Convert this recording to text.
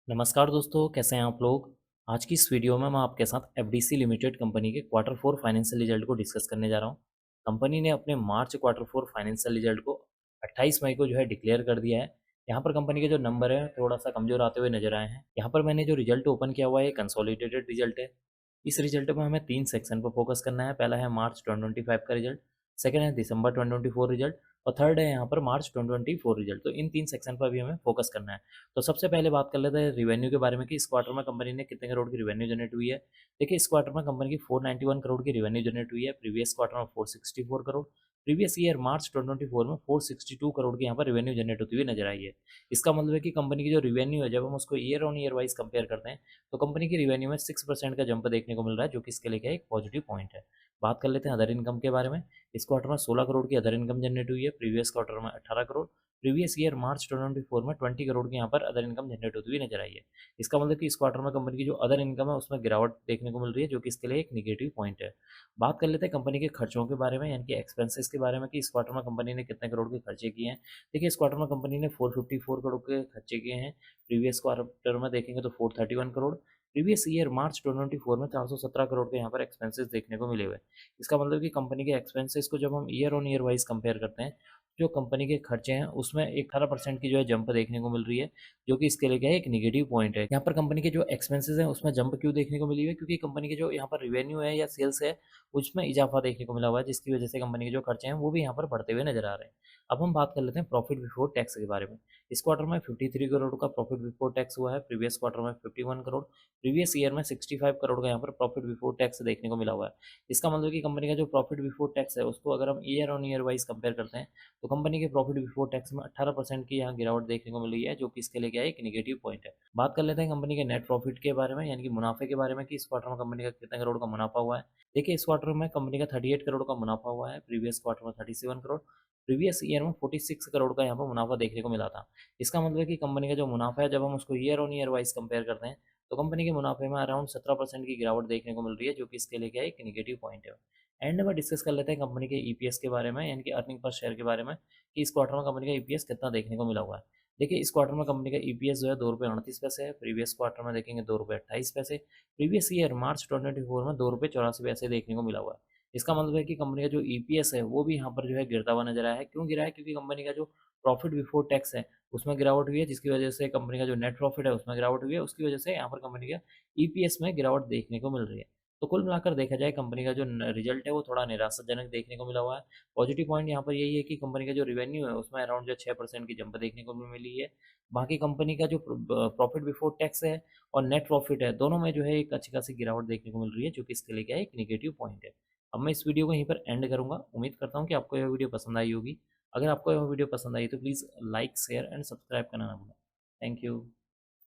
नमस्कार दोस्तों, कैसे हैं आप लोग। आज की इस वीडियो में मैं आपके साथ एफडीसी लिमिटेड कंपनी के क्वार्टर फोर फाइनेंशियल रिजल्ट को डिस्कस करने जा रहा हूं। कंपनी ने अपने मार्च क्वार्टर फोर फाइनेंशियल रिजल्ट को 28 मई को जो है डिक्लेयर कर दिया है। यहां पर कंपनी के जो नंबर है थोड़ा सा कमजोर आते हुए नजर आए हैं। यहां पर मैंने जो रिजल्ट ओपन किया हुआ है कंसोलिडेटेड रिजल्ट है। इस रिजल्ट में हमें 3 सेक्शन पर फोकस करना है। पहला है मार्च 2025 का रिजल्ट, सेकंड है दिसंबर 2024 रिजल्ट और थर्ड है यहाँ पर मार्च 2024 रिजल्ट। तो इन 3 सेक्शन पर भी हमें फोकस करना है। तो सबसे पहले बात कर लेते हैं रिवेन्यू के बारे में कि इस क्वार्टर में कंपनी ने कितने करोड़ की रिवेन्यू जनरेट हुई है। देखिए, इस क्वार्टर में कंपनी की 491 करोड़ की रिवेन्यू जनरेट हुई है। प्रीवियस क्वार्टर में 464 करोड़, प्रीवियस ईयर मार्च 2024 में 462 करोड़ की यहाँ पर रिवेन्यू जनरेट होती हुई नजर आई है। इसका मतलब है कि कंपनी की जो रिवेन्यू है, जब हम उसको year on year wise compare करते हैं तो कंपनी की रिवेन्यू में 6% का जंप देखने को मिल रहा है, जो कि इसके लिए क्या है, एक पॉजिटिव पॉइंट है। बात कर लेते हैं अदर इनकम के बारे में। इस क्वार्टर में 16 करोड़ की अदर इनकम जनरेट हुई है। प्रीवियस क्वार्टर में 18 करोड़, प्रीवियस ईयर मार्च 2024 में 20 करोड़ की यहाँ पर अदर इनकम जनरेट होती हुई नजर आई है। इसका मतलब कि इस क्वार्टर में कंपनी की जो अदर इनकम है उसमें गिरावट देखने को मिल रही है, जो कि इसके लिए एक निगेटिव पॉइंट है। बात कर लेते हैं कंपनी के खर्चों के बारे में, यानी कि एक्सपेंसेस के बारे में कि इस क्वार्टर में कंपनी ने कितने करोड़ के खर्चे किए हैं। देखिए, इस क्वार्टर में कंपनी ने 454 करोड़ के खर्चे किए हैं। प्रीवियस क्वार्टर में देखेंगे तो 431 करोड़, प्रीवियस ईयर मार्च 2024 में 417 करोड़ के यहाँ पर एक्सपेंसेस देखने को मिले हुए। इसका मतलब कि कंपनी के एक्सपेंसेस को जब हम year on year wise compare करते हैं, जो कंपनी के खर्चे हैं उसमें एक 18% की जो है जंप देखने को मिल रही है, जो कि इसके लिए क्या है, एक निगेटिव पॉइंट है। यहाँ पर कंपनी के जो एक्सपेंसेस हैं उसमें जंप क्यों देखने को मिली है, क्योंकि कंपनी के जो यहाँ पर रिवेन्यू है या सेल्स है उसमें इजाफा देखने को मिला हुआ है, जिसकी वजह से कंपनी के जो खर्चे हैं वो भी यहाँ पर बढ़ते हुए नजर आ रहे हैं। अब हम बात कर लेते हैं प्रॉफिट बिफोर टैक्स के बारे में। इस क्वार्टर में 53 करोड़ का प्रॉफिट बिफोर टैक्स हुआ है। प्रीवियस क्वार्टर में 51 करोड़, प्रीवियस ईयर में 65 करोड़ का यहाँ पर प्रॉफिट बिफोर टैक्स देखने को मिला हुआ है। इसका मतलब कि कंपनी का जो प्रॉफिट बिफोर टैक्स है उसको अगर हम year on year wise compare करते हैं तो कंपनी के प्रॉफिट बिफोर टैक्स में 18% की यहाँ गिरावट देखने को मिली है, जो कि इसके लिए क्या है, एक निगेटिव पॉइंट है। बात कर लेते हैं कंपनी के नेट प्रॉफिट के बारे में, यानी कि मुनाफे के बारे में कि इस क्वार्टर में कंपनी का कितने करोड़ का मुनाफा हुआ है। देखिए, इस क्वार्टर में कंपनी का 38 करोड़ का मुनाफा हुआ है। प्रीवियस क्वार्टर में 37 करोड़, प्रीवियस ईयर में 46 करोड़ का यहाँ पर मुनाफा देखने को मिला था। इसका मतलब है कि कंपनी का जो मुनाफा है, जब हम उसको year on year wise compare करते हैं तो कंपनी के मुनाफे में अराउंड 17% की गिरावट देखने को मिल रही है, जो कि इसके लिए क्या है, एक निगेटिव पॉइंट है। एंड में डिस्कस कर लेते हैं कंपनी के ईपीएस के बारे में, यानी कि अर्निंग पर शेयर के बारे में कि इस क्वार्टर में कंपनी का ईपीएस कितना देखने को मिला हुआ है। देखिए, इस क्वार्टर में कंपनी का ईपीएस जो है 2 रुपये 38 पैसे है। प्रीवियस क्वार्टर में देखेंगे 2 रुपये 28 पैसे, प्रीवियस ईयर मार्च 2024 में 2 रुपये 84 पैसे देखने को मिला हुआ है। इसका मतलब है कि कंपनी का जो ईपीएस है वो भी यहाँ पर जो है गिरता हुआ नजर आया है। क्यों गिरा है? क्योंकि कंपनी का जो प्रॉफिट बिफोर टैक्स है उसमें गिरावट हुई है, जिसकी वजह से कंपनी का जो नेट प्रॉफिट है उसमें गिरावट हुई है, उसकी वजह से यहाँ पर कंपनी का ईपीएस में गिरावट देखने को मिल रही है। तो कुल मिलाकर देखा जाए कंपनी का जो रिजल्ट है वो थोड़ा निराशाजनक देखने को मिला हुआ है। पॉजिटिव पॉइंट यहाँ पर यही है कि कंपनी का जो रिवेन्यू है उसमें अराउंड जो 6% की जंप देखने को भी मिली है। बाकी कंपनी का जो प्रॉफिट बिफोर टैक्स है और नेट प्रॉफिट है, दोनों में जो है एक अच्छी खासी गिरावट देखने को मिल रही है, जो कि इसके लिए क्या है, एक निगेटिव पॉइंट है। अब मैं इस वीडियो को यहीं पर एंड करूंगा। उम्मीद करता हूँ कि आपको यह वीडियो पसंद आई होगी। अगर आपको यह वीडियो पसंद आई तो please like share and subscribe करना ना भूलें। Thank you.